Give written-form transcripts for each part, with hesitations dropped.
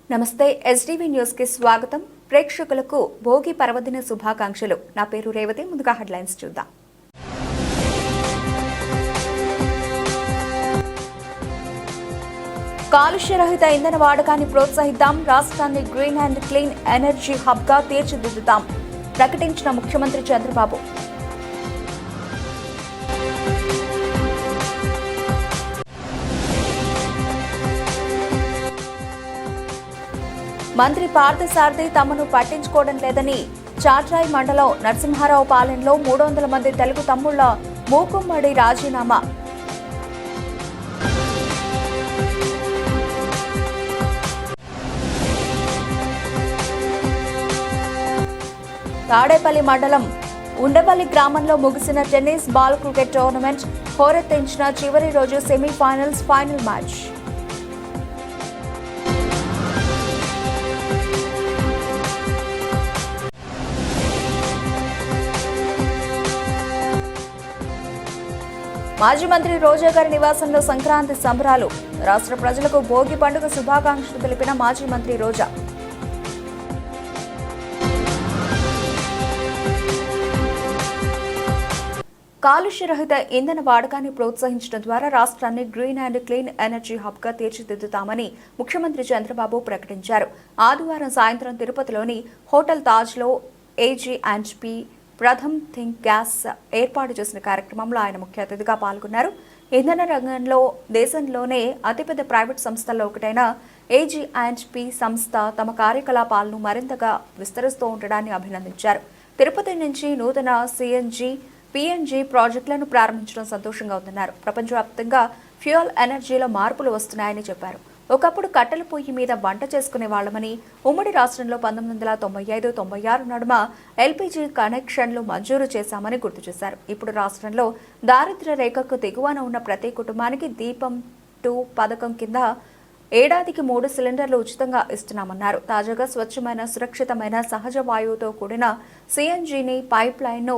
నమస్తే STV news కి స్వాగతం. ప్రేక్షకులకు భోగి పర్వదిన శుభాకాంక్షలు. నా పేరు రేవతి. ముందుగా హెడ్లైన్స్ చూద్దాం. కాలుష్య రహిత ఇంధన వాడకాన్ని ప్రోత్సహిద్దాం. రాష్ట్రాన్ని green and clean energy hub గా తీర్చిదిద్దుతాం ప్రకటించిన ముఖ్యమంత్రి చంద్రబాబు. మంత్రి పార్థసారథి తమను పట్టించుకోవడం లేదని చాట్రాయి మండలం నరసింహారావు పాలెంలో 300 మంది తెలుగు తమ్ముళ్ల మూకుమ్మడి రాజీనామా. తాడేపల్లి మండలం ఉండపల్లి గ్రామంలో ముగిసిన టెన్నిస్ బాల్ క్రికెట్ టోర్నమెంట్ హోరెత్తించిన చివరి రోజు సెమీఫైనల్స్ ఫైనల్ మ్యాచ్. మాజీ మంత్రి రోజా గారి నివాసంలో సంక్రాంతి సంబరాలు. రాష్ట్ర ప్రజలకు భోగి పండుగ శుభాకాంక్షలు తెలిపిన మాజీ మంత్రి రోజా. కాలుష్య రహిత ఇంధన వాడకాన్ని ప్రోత్సహించడం ద్వారా రాష్ట్రాన్ని green and clean energy hub గా తీర్చిదిద్దుతామని ముఖ్యమంత్రి చంద్రబాబు ప్రకటించారు. ఆదివారం సాయంత్రం తిరుపతిలోని హోటల్ తాజ్ లో AG&P ప్రథమ్ థింక్ గ్యాస్ ఏర్పాటు చేసిన కార్యక్రమంలో ఆయన ముఖ్య అతిథిగా పాల్గొన్నారు. ఇంధన రంగంలో దేశంలోనే అతిపెద్ద ప్రైవేట్ సంస్థల్లో ఒకటైన AG&P సంస్థ తమ కార్యకలాపాలను మరింతగా విస్తరిస్తూ ఉండడాన్ని అభినందించారు. తిరుపతి నుంచి నూతన CNG, PNG ప్రాజెక్టులను ప్రారంభించడం సంతోషంగా ఉందన్నారు. ప్రపంచవ్యాప్తంగా ఫ్యూయల్ ఎనర్జీలో మార్పులు వస్తున్నాయని చెప్పారు. ఒకప్పుడు కట్టెల పొయ్యి మీద వంట చేసుకునే వాళ్లమని, ఉమ్మడి రాష్ట్రంలో 1995-96 నడుమ LPG కనెక్షన్లు మంజూరు చేశామని గుర్తు చేశారు. ఇప్పుడు రాష్ట్రంలో దారిద్ర్య రేఖకు దిగువన ఉన్న ప్రతి కుటుంబానికి దీపం 2 పథకం కింద ఏడాదికి 3 సిలిండర్లు ఉచితంగా ఇస్తున్నామన్నారు. తాజాగా స్వచ్ఛమైన, సురక్షితమైన, సహజ వాయువుతో కూడిన CNGని పైప్ లైన్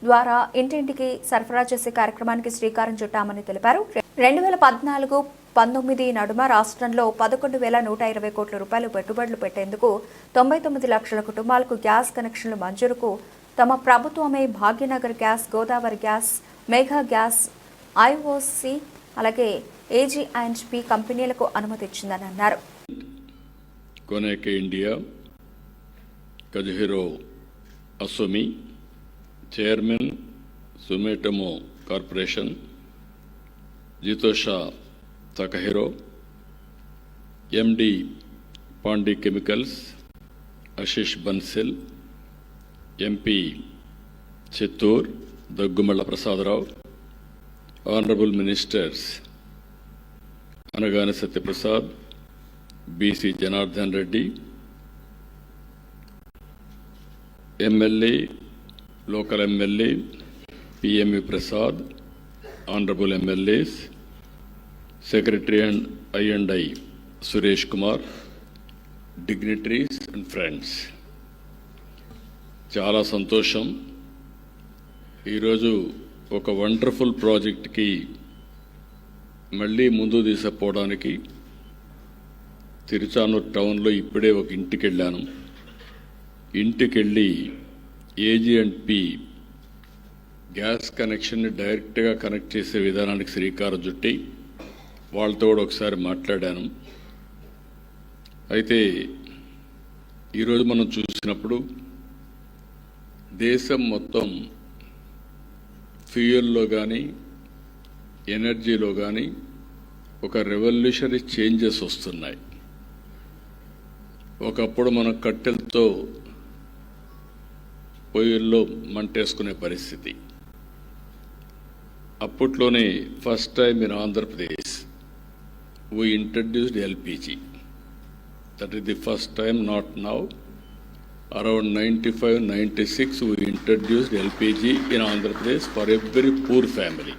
ద్వారా ఇంటింటికి సరఫరా చేసే కార్యక్రమానికి శ్రీకారం చుట్టామని తెలిపారు. 2014-19 నడుమ రాష్ట్రంలో 11,120 కోట్ల రూపాయలు పెట్టుబడులు పెట్టేందుకు 99 లక్షల కుటుంబాలకు గ్యాస్ కనెక్షన్లు మంజూరుకు తమ ప్రభుత్వమే Bhagyanagar gas, Godavari gas, mega gas, IOC అలాగే AG&P కంపెనీలకు అనుమతి ఇచ్చిందని అన్నారు. India Kazuhiro Asomi chairman Sumitomo corporation జితోషా తకహిరో MD పాండి chemicals Ashish Bansal MP Chittoor Daggumalla Prasadarao honourable ministers Anagani Satyaprasad, BC Janardhan Reddy, MLA local MLA PMV Prasad, honourable MLAs, secretary and I&I Suresh Kumar, dignitaries and friends, చాలా సంతోషం. ఈరోజు ఒక వండర్ఫుల్ ప్రాజెక్ట్కి మళ్ళీ ముందు తీసుకుపోవడానికి తిరుచానూరు టౌన్లో ఇప్పుడే ఒక ఇంటికి వెళ్ళాను. ఇంటికి వెళ్ళి AG&P గ్యాస్ కనెక్షన్ని డైరెక్ట్గా కనెక్ట్ చేసే విధానానికి శ్రీకారం చుట్టి వాళ్ళతో కూడా ఒకసారి మాట్లాడాను. అయితే ఈరోజు మనం చూసినప్పుడు దేశం మొత్తం ఫ్యూయల్లో కానీ ఎనర్జీలో కానీ ఒక రెవల్యూషనరీ చేంజెస్ వస్తున్నాయి. ఒకప్పుడు మనం కట్టెలతో పొయ్యిల్లో మంటేసుకునే పరిస్థితి. అప్పట్లోనే first time in Andhra Pradesh we introduced LPG. That is the first time, not now. Around 95-96 we introduced LPG in Andhra Pradesh for every poor family.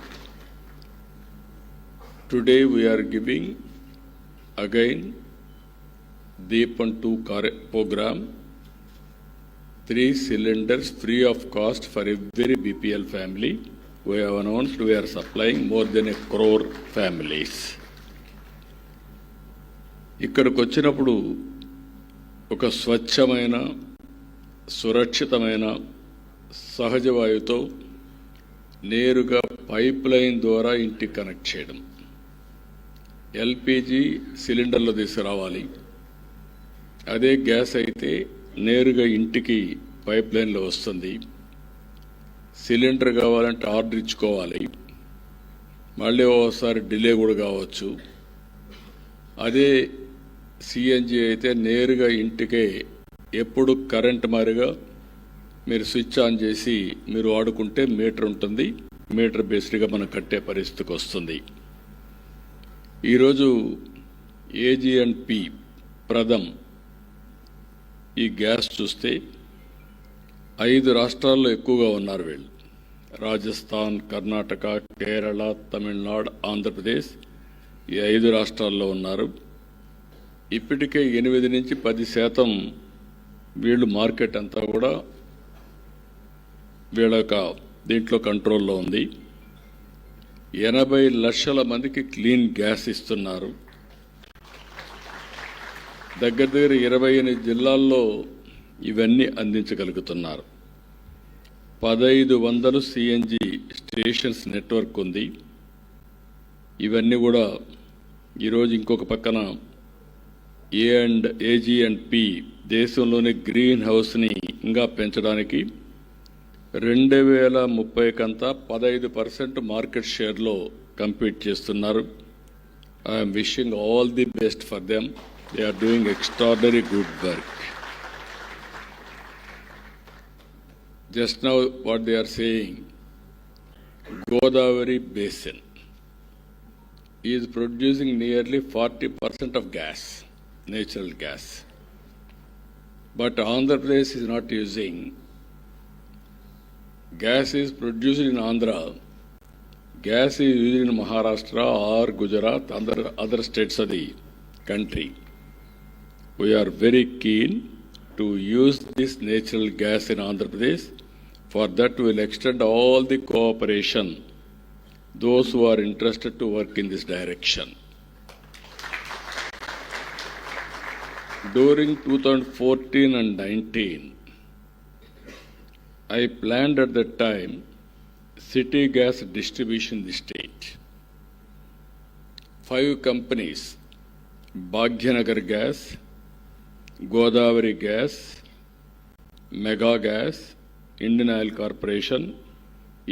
Today we are giving again Deepan 2 program, 3 cylinders free of cost for every BPL family. We have announced we are supplying more than 1 crore families. ఇక్కడికి వచ్చినప్పుడు ఒక స్వచ్ఛమైన సురక్షితమైన సహజ వాయువుతో నేరుగా pipe line ద్వారా ఇంటికి connect చేయడం, ఎల్పిజి సిలిండర్లో తీసుకురావాలి. అదే గ్యాస్ అయితే నేరుగా ఇంటికి పైప్ లైన్లో వస్తుంది. సిలిండర్ కావాలంటే ఆర్డర్ ఇచ్చుకోవాలి, మళ్ళీ ఓసారి డిలే కూడా కావచ్చు. అదే సిఎన్జి అయితే నేరుగా ఇంటికే ఎప్పుడు కరెంట్ మారిగా మీరు స్విచ్ ఆన్ చేసి మీరు వాడుకుంటే మీటర్ ఉంటుంది, మీటర్ బేస్డ్గా మనం కట్టే పరిస్థితికి వస్తుంది. ఈరోజు ఏజీఎన్పి ప్రథమ్ ఈ గ్యాస్ చూస్తే 5 రాష్ట్రాల్లో ఎక్కువగా ఉన్నారు వీళ్ళు. రాజస్థాన్, కర్ణాటక, కేరళ, తమిళనాడు, ఆంధ్రప్రదేశ్ ఈ 5 రాష్ట్రాల్లో ఉన్నారు. ఇప్పటికే 8 నుంచి 10% వీళ్ళు మార్కెట్ అంతా కూడా వీళ్ళ దీంట్లో కంట్రోల్లో ఉంది. 80 లక్షల మందికి క్లీన్ గ్యాస్ ఇస్తున్నారు. దగ్గర 28 జిల్లాల్లో ఇవన్నీ అందించగలుగుతున్నారు. 1500 సిఎన్జి స్టేషన్స్ నెట్వర్క్ ఉంది. ఇవన్నీ కూడా ఈరోజు ఇంకొక పక్కన ఏజీఎన్పి దేశంలోని గ్రీన్ హౌస్ని ఇంకా పెంచడానికి 2030 కంతా 15% మార్కెట్ షేర్లో కంపీట్ చేస్తున్నారు. I'm wishing all the best for them. They are doing extraordinary good work. Just now what they are saying, Godavari basin is producing nearly 40% of gas, natural gas. But Andhra Pradesh is not using. Gas is produced in Andhra. Gas is used in Maharashtra or Gujarat, other states of the country. We are very keen to use this natural gas in Andhra Pradesh. For that, we will extend all the cooperation, those who are interested to work in this direction. During 2014 and 19, I planned at that time city gas distribution in the state. 5 companies, Bhagyanagar Gas, Godavari Gas, Mega Gas, Indian Oil Corporation,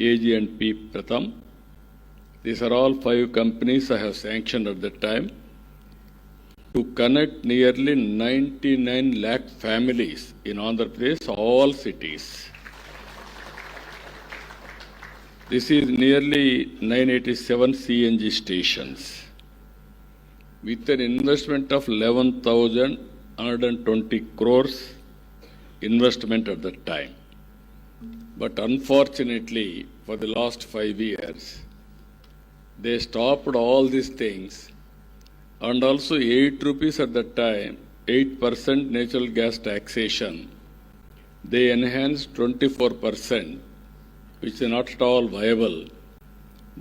AG&P Pratham. These are all 5 companies I have sanctioned at that time to connect nearly 99 lakh families in Andhra Pradesh, all cities. This is nearly 987 CNG stations with an investment of 11,120 crores investment at that time. But unfortunately, for the last 5 years, they stopped all these things, and also 8 rupees at that time, 8% natural gas taxation. They enhanced 24%, which is not at all viable,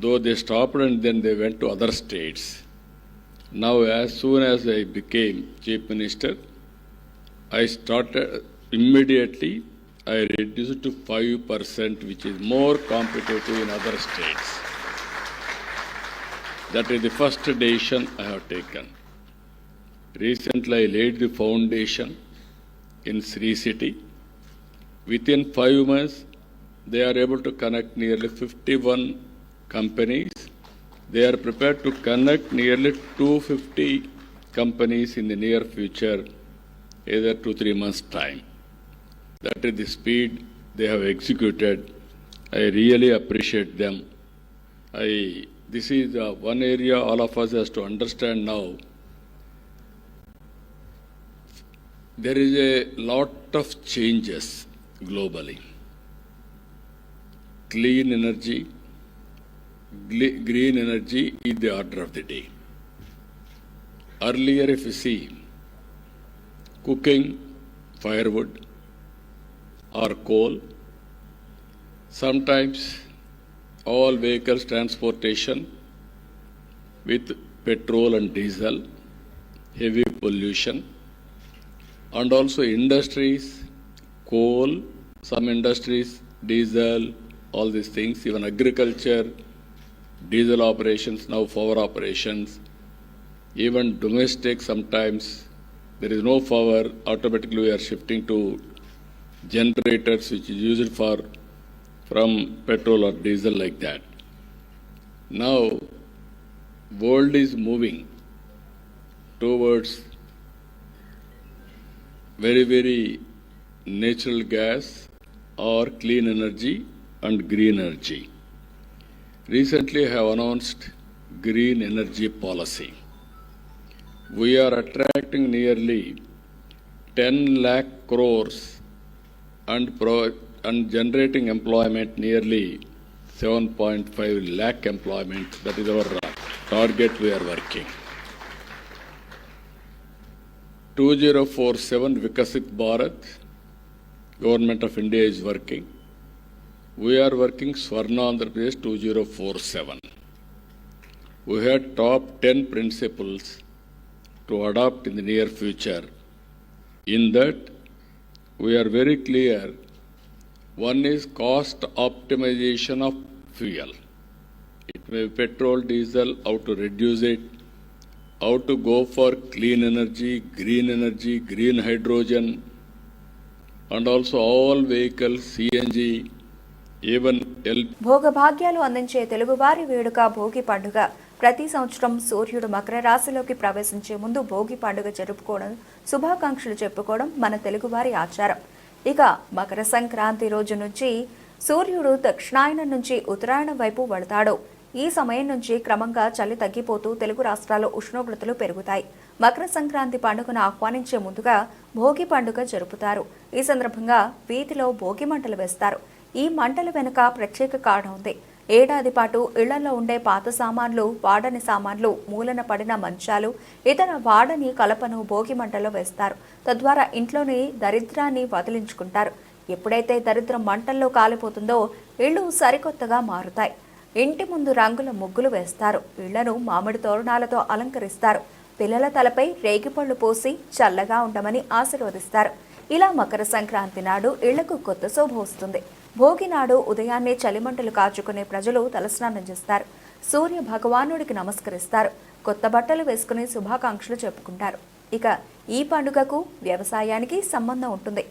though they stopped and then they went to other states. Now, as soon as I became Chief Minister, I started immediately, I reduced it to 5%, which is more competitive in other states. That is the first decision I have taken. Recently, I laid the foundation in Sri City. Within 5 months, they are able to connect nearly 51 companies. They are prepared to connect nearly 250 companies in the near future, either 2-3 months' time. That is the speed they have executed. I really appreciate them. This is one area all of us has to understand now. There is a lot of changes globally. Clean energy, green energy is the order of the day. Earlier, if you see, cooking, firewood or coal, sometimes all vehicles transportation with petrol and diesel, heavy pollution, and also industries, coal, some industries, diesel, all these things, even agriculture, diesel operations, now power operations, even domestic sometimes there is no power, automatically we are shifting to generators which is used for from petrol or diesel like that. Now world is moving towards very natural gas or clean energy and green energy. Recently I have announced green energy policy. We are attracting nearly 10 lakh crores and generating employment nearly 7.5 lakh employment. That is our target we are working. 2047 Vikasit Bharat, Government of India is working. We are working Swarna Andhra Pradesh 2047. We had top 10 principles to adopt in the near future. In that, we are very clear. One is cost optimization of fuel. It may be petrol, diesel, how to reduce it, how to go for clean energy, green hydrogen, and also all vehicles, CNG, even LP. భోగభాగ్యాలు అందించే తెలుగువారి వేడుక భోగి పండుగ. ప్రతి సంవత్సరం సూర్యుడు మకర రాశిలోకి ప్రవేశించే ముందు భోగి పండుగ జరుపుకోవడం, శుభాకాంక్షలు చెప్పుకోవడం మన తెలుగువారి ఆచారం. ఇక మకర సంక్రాంతి రోజు నుంచి సూర్యుడు దక్షిణాయనం నుంచి ఉత్తరాయణం వైపు వెళతాడు. ఈ సమయం నుంచి క్రమంగా చలి తగ్గిపోతూ తెలుగు రాష్ట్రాల్లో ఉష్ణోగ్రతలు పెరుగుతాయి. మకర సంక్రాంతి పండుగను ఆహ్వానించే ముందుగా భోగి పండుగ జరుపుతారు. ఈ సందర్భంగా వీధిలో భోగి మంటలు వేస్తారు. ఈ మంటల వెనుక ప్రత్యేక కారణం ఉంది. ఏడాది పాటు ఇళ్లలో ఉండే పాత సామాన్లు, వాడని సామాన్లు, మూలన పడిన మంచాలు, ఇతర వాడని కలపను భోగి మంటలో వేస్తారు. తద్వారా ఇంట్లోని దరిద్రాన్ని వదిలించుకుంటారు. ఎప్పుడైతే దరిద్రం మంటల్లో కాలిపోతుందో ఇళ్లు సరికొత్తగా మారుతాయి. ఇంటి ముందు రంగుల ముగ్గులు వేస్తారు. ఇళ్లను మామిడి తోరణాలతో అలంకరిస్తారు. పిల్లల తలపై రేగిపళ్ళు పోసి చల్లగా ఉండమని ఆశీర్వదిస్తారు. ఇలా మకర సంక్రాంతి నాడు ఇళ్లకు కొత్త శోభ వస్తుంది. భోగి నాడు ఉదయాన్నే చలిమంటలు కాచుకునే ప్రజలు తలస్నానం చేస్తారు. సూర్య భగవానుడికి నమస్కరిస్తారు. కొత్త బట్టలు వేసుకుని శుభాకాంక్షలు చెప్పుకుంటారు. ఇక ఈ పండుగకు వ్యవసాయానికి సంబంధం ఉంటుంది.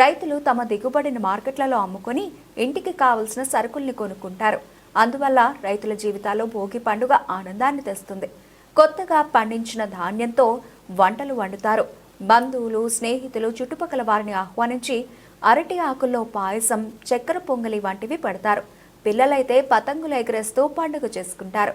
రైతులు తమ దిగుబడిని మార్కెట్లలో అమ్ముకొని ఇంటికి కావలసిన సరుకుల్ని కొనుక్కుంటారు. అందువల్ల రైతుల జీవితాల్లో భోగి పండుగ ఆనందాన్ని తెస్తుంది. కొత్తగా పండించిన ధాన్యంతో వంటలు వండుతారు. బంధువులు, స్నేహితులు, చుట్టుపక్కల వారిని ఆహ్వానించి అరటి ఆకుల్లో పాయసం, చక్కెర పొంగలి వంటివి పెడతారు. పిల్లలైతే పతంగులు ఎగరేస్తూ పండుగ చేసుకుంటారు.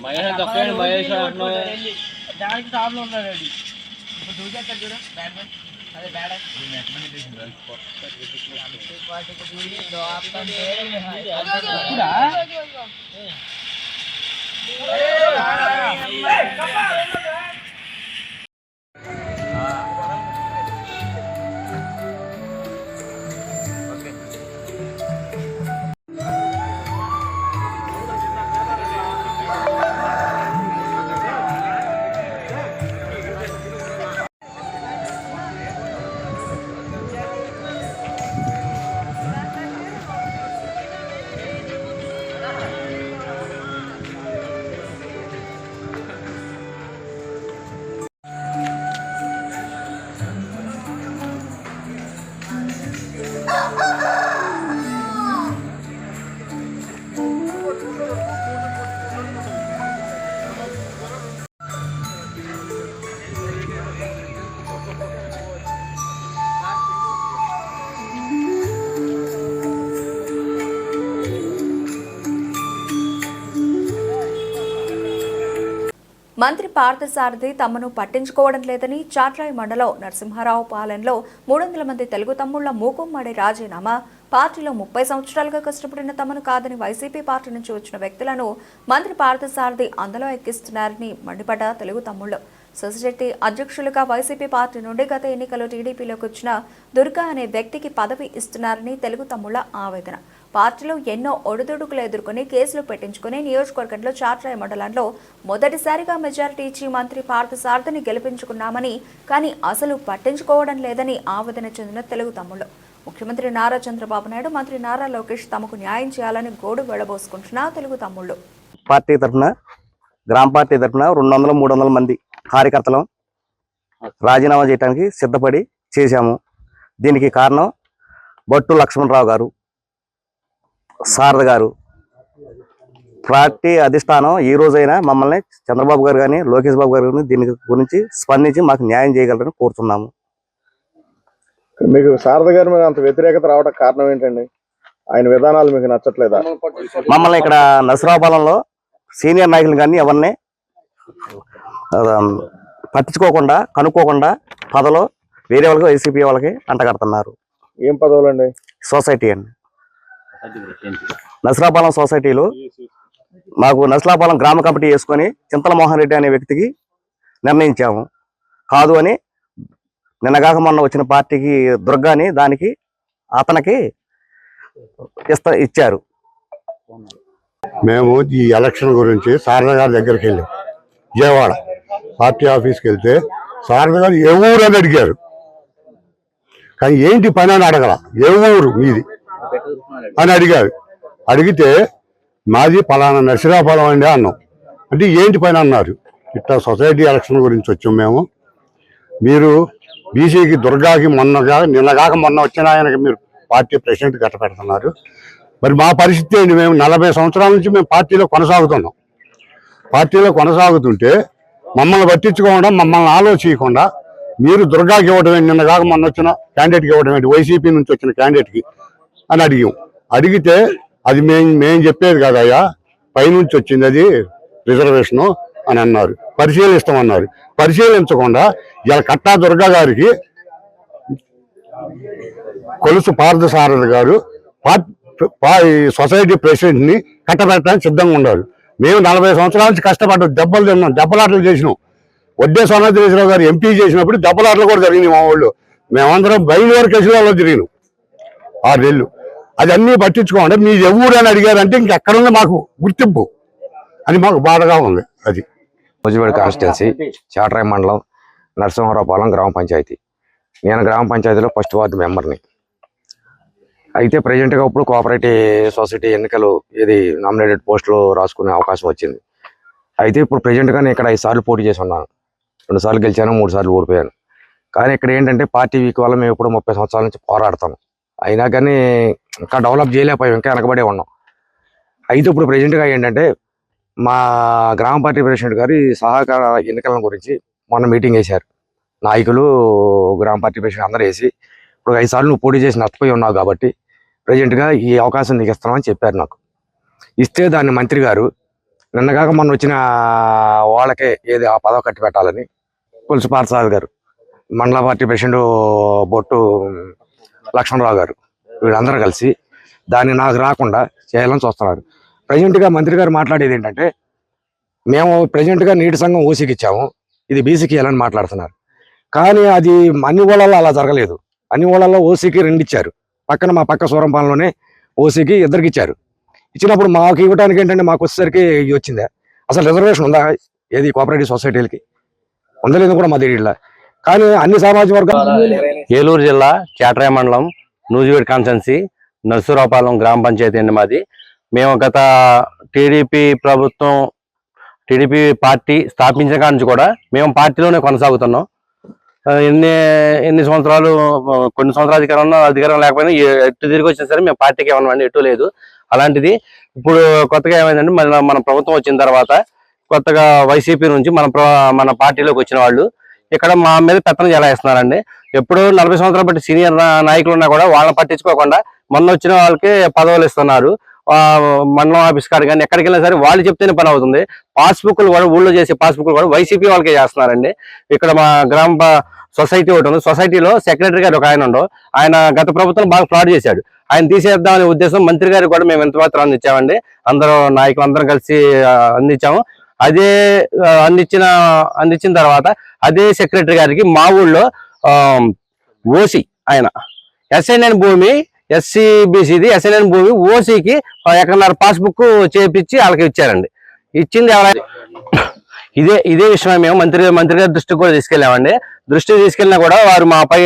మహేష్ దానికి టాప్ లో ఉన్నాడండి. ఇప్పుడు చూసేస్తారు చూడ బ్యాట్మెన్, అదే బ్యాట్ మంత్రి పార్థసారథి తమను పట్టించుకోవడం లేదని చాట్రాయి మండలం నరసింహారావు పాలెంలో 300 మంది తెలుగు తమ్ముళ్ల మూకుమ్మడి రాజీనామా, పార్టీలో 30 సంవత్సరాలుగా కష్టపడిన తమను కాదని వైసీపీ పార్టీ నుంచి వచ్చిన వ్యక్తులను మంత్రి పార్థసారథి అందులో ఎక్కిస్తున్నారని మండిపడ్డ తెలుగు తమ్ముళ్లు. సొసైటీ అధ్యక్షులుగా వైసీపీ పార్టీ నుండి గత ఎన్నికల్లో టీడీపీలోకి వచ్చిన దుర్గా అనే వ్యక్తికి పదవి ఇస్తున్నారని తెలుగు తమ్ముళ్ల ఆవేదన. పార్టీలో ఎన్నో ఒడిదుడుకులు ఎదుర్కొని కేసులు పెట్టించుకుని నియోజకవర్గంలో చాట్రాయి మండలంలో మొదటిసారిగా మెజారిటీ ఇచ్చి మంత్రి పార్థసారథిని గెలిపించుకున్నామని, కానీ అసలు పట్టించుకోవడం లేదని ఆవేదన చెందిన తెలుగు తమ్ముళ్లు. ముఖ్యమంత్రి నారా చంద్రబాబు నాయుడు, మంత్రి నారా లోకేష్ తమకు న్యాయం చేయాలని గోడు వెళ్లబోసుకుంటున్న తెలుగు తమ్ముళ్లు. పార్టీ తరఫున గ్రామ పార్టీ తరఫున 200-300 మంది కార్యకర్తలు రాజీనామా చేయడానికి సిద్ధపడి చేశాము. దీనికి కారణం బొట్టు లక్ష్మణరావు గారు, శారద గారు. పార్టీ అధిష్టానం ఈ రోజైనా మమ్మల్ని చంద్రబాబు గారు కానీ లోకేష్ బాబు గారు కానీ దీని గురించి స్పందించి మాకు న్యాయం చేయగలరని కోరుతున్నాము. మీకు శారద గారి మీద అంత వ్యతిరేకత రావడానికి కారణం ఏంటండి? ఆయన విధానాలు మీకు నచ్చట్లేదా? మమ్మల్ని ఇక్కడ నరసరావుపాలెంలో సీనియర్ నాయకులు కానీ ఎవరిని పట్టించుకోకుండా, కనుక్కోకుండా పదలో వేరే వాళ్ళకి, వైసీపీ వాళ్ళకి అంటగడుతున్నారు. ఏం పదవులండి? సొసైటీ అండి, నరసరావుపాలెం సొసైటీలో మాకు నరసరావుపాలెం గ్రామ కమిటీ వేసుకొని చింతల మోహన్ రెడ్డి అనే వ్యక్తికి నిర్ణయించాము. కాదు అని నిన్నగాక మొన్న వచ్చిన పార్టీకి దుర్గాని దానికి అతనికి ఇచ్చారు. మేము ఈ ఎలక్షన్ గురించి శారద గారి దగ్గరికి వెళ్ళాం. విజయవాడ పార్టీ ఆఫీస్కి వెళ్తే శారద గారు ఏ ఊరు అని అడిగారు. కానీ ఏంటి పని అని అడగల, ఏ ఊరు మీది అని అడిగారు. అడిగితే మాది పలానా నరసరావుపాలెం అండి అన్నాం. అంటే ఏంటి పని అన్నారు. ఇట్లా సొసైటీ ఎలక్షన్ గురించి వచ్చాం మేము. మీరు బీసీకి దుర్గాకి నిన్నగాక మొన్న వచ్చిన ఆయనకి మీరు పార్టీ ప్రెసిడెంట్ గట్ట పెడుతున్నారు. మరి మా పరిస్థితి ఏంటి? మేము 40 సంవత్సరాల నుంచి మేము పార్టీలో కొనసాగుతున్నాం. పార్టీలో కొనసాగుతుంటే మమ్మల్ని పట్టించుకోకుండా, మమ్మల్ని ఆలోచించకుండా మీరు దుర్గాకి ఇవ్వడం ఏంటి, నిన్నగాక మొన్న వచ్చిన క్యాండిడేట్కి ఇవ్వడం ఏంటి, వైసీపీ నుంచి వచ్చిన క్యాండిడేట్కి అని అడిగాం. అడిగితే అది మేము చెప్పేది కాదయ్యా, పైనుంచి వచ్చింది, అది రిజర్వేషను అని అన్నారు. పరిశీలిస్తామన్నారు. పరిశీలించకుండా ఇలా కట్టా దుర్గా గారికి కొలుసు పార్థసారథి గారు సొసైటీ ప్రెసిడెంట్ ని కట్టబెట్టడానికి సిద్ధంగా ఉన్నారు. మేము 40 సంవత్సరాల నుంచి కష్టపడ్డాం, దెబ్బలు తిన్నాం, దెబ్బలాటలు చేసినాం. వడ్డే సోమేశ్వరరావు గారు ఎంపీ చేసినప్పుడు దెబ్బలాటలు కూడా జరిగినాయి. మా వాళ్ళు మేమందరం బయలుదేరి కేసులలో తిరిగినాం 6 నెలలు. అది అన్నీ పట్టించుకోండి. మీరు ఎవరు అని అడిగారంటే ఇంకెక్కడుంది మాకు గుర్తింపు అని మాకు బాధగా ఉంది. అది భోజిపేట కాన్స్టిట్యున్సీ, చాట్రాయి మండలం, నరసింహారావుపాలెం గ్రామ పంచాయతీ. నేను గ్రామ పంచాయతీలో ఫస్ట్ వార్డు మెంబర్ని. అయితే ప్రజెంట్గా ఇప్పుడు కోఆపరేటివ్ సొసైటీ ఎన్నికలు ఇది నామినేటెడ్ పోస్టులు రాసుకునే అవకాశం వచ్చింది. అయితే ఇప్పుడు ప్రజెంట్గా నేను ఇక్కడ 5 సార్లు పోటీ చేసి ఉన్నాను. 2 సార్లు గెలిచాను, 3 సార్లు ఓడిపోయాను. కానీ ఇక్కడ ఏంటంటే పార్టీ వీక్ వల్ల మేము ఇప్పుడు 30 సంవత్సరాల నుంచి పోరాడతాం. అయినా కానీ ఇంకా డెవలప్ చేయలేకపోయాం, ఇంకా వెనకబడే ఉన్నాం. అయితే ఇప్పుడు ప్రజెంట్గా ఏంటంటే మా గ్రామ పార్టీ ప్రెసిడెంట్ గారి సహకార ఎన్నికల గురించి మొన్న మీటింగ్ వేశారు. నాయకులు, గ్రామ పార్టీ ప్రెసిడెంట్ అందరూ వేసి ఇప్పుడు 5 సార్లు నువ్వు పోటీ చేసి నష్టపోయి ఉన్నావు కాబట్టి ప్రజెంట్గా ఈ అవకాశం నీకు ఇస్తామని చెప్పారు నాకు. ఇస్తే దాన్ని మంత్రి గారు నిన్నగాక మొన్న వచ్చిన వాళ్ళకే ఏది ఆ పదవి కట్టి పెట్టాలని కొలుసు పార్థసారథి గారు, మండల పార్టీ ప్రెసిడెంట్ బొట్టు లక్ష్మణరావు గారు వీళ్ళందరూ కలిసి దాన్ని నాకు రాకుండా చేయాలని చూస్తున్నారు. ప్రజెంట్గా మంత్రి గారు మాట్లాడేది ఏంటంటే మేము ప్రజెంట్గా నీటి సంఘం ఓసీకి ఇచ్చాము, ఇది బీసీకి ఇవ్వాలని మాట్లాడుతున్నారు. కానీ అది అన్ని ఊళ్ళల్లో అలా జరగలేదు. అన్ని ఊళ్ళల్లో ఓసీకి 2 ఇచ్చారు. పక్కన మా పక్క సూరంపాలెంలోనే ఓసీకి 2 ఇచ్చారు. ఇచ్చినప్పుడు మాకు ఇవ్వడానికి ఏంటంటే మాకు వచ్చేసరికి ఇది వచ్చిందే. అసలు రిజర్వేషన్ ఉందా ఏది కోఆపరేటివ్ సొసైటీలకి? ఉందా లేదు కూడా మా తెలియట్లా. కానీ అన్ని సామాజిక వర్గాలు. ఏలూరు జిల్లా చాట్రాయి మండలం నూజివీడు కాన్స్టిట్యున్సీ నరసరావుపాలెం గ్రామ పంచాయతీ అండి మాది. మేము గత టీడీపీ పార్టీ స్థాపించిన కాడ నుంచి కూడా మేము పార్టీలోనే కొనసాగుతున్నాం. ఎన్ని సంవత్సరాలు, కొన్ని సంవత్సరాలు అధికారం లేకపోయినా ఎటు తిరిగి వచ్చినా సరే మేము పార్టీకి ఏమన్నా ఎటు లేదు. అలాంటిది ఇప్పుడు కొత్తగా ఏమైందంటే మన ప్రభుత్వం వచ్చిన తర్వాత కొత్తగా వైసీపీ నుంచి మన పార్టీలోకి వచ్చిన వాళ్ళు ఇక్కడ మా మీద పెత్తనం చెలాయిస్తున్నారండి. ఎప్పుడు 40 సంవత్సరాలు బట్టి సీనియర్ నాయకులు ఉన్నా కూడా వాళ్ళని పట్టించుకోకుండా మొన్న వచ్చిన వాళ్ళకి పదవులు ఇస్తున్నారు. మండలం ఆఫీస్ కాడ కానీ ఎక్కడికి వెళ్ళినా సరే వాళ్ళు చెప్తేనే పని అవుతుంది. పాస్బుక్లు కూడా ఊళ్ళో చేసే పాస్బుక్లు కూడా వైసీపీ వాళ్ళకే చేస్తున్నారండి. ఇక్కడ మా గ్రామ సొసైటీ ఒకటి ఉంది. సొసైటీలో సెక్రటరీ గారు ఒక ఆయన ఉండవు. ఆయన గత ప్రభుత్వం బాగా ఫ్రాడ్ చేశాడు. ఆయన తీసేద్దామనే ఉద్దేశం మంత్రి గారికి కూడా మేము ఎంత మాత్రం అందించామండి. అందరూ నాయకులు అందరం కలిసి అందించాము. అదే అందించిన తర్వాత అదే సెక్రటరీ గారికి మా ఊళ్ళో ఓసీ ఆయన ఎస్ఎన్ఎన్ భూమి ఎస్సీబీసీది ఎస్ఎన్ఎన్ భూమి ఓసీకి ఎక్కడన్నర పాస్బుక్ చేపించి వాళ్ళకి ఇచ్చారండి. ఇచ్చింది ఎవరైనా ఇదే విషయమే మేము మంత్రి గారి దృష్టికి కూడా తీసుకెళ్ళామండి. దృష్టికి తీసుకెళ్ళినా కూడా వారు మాపై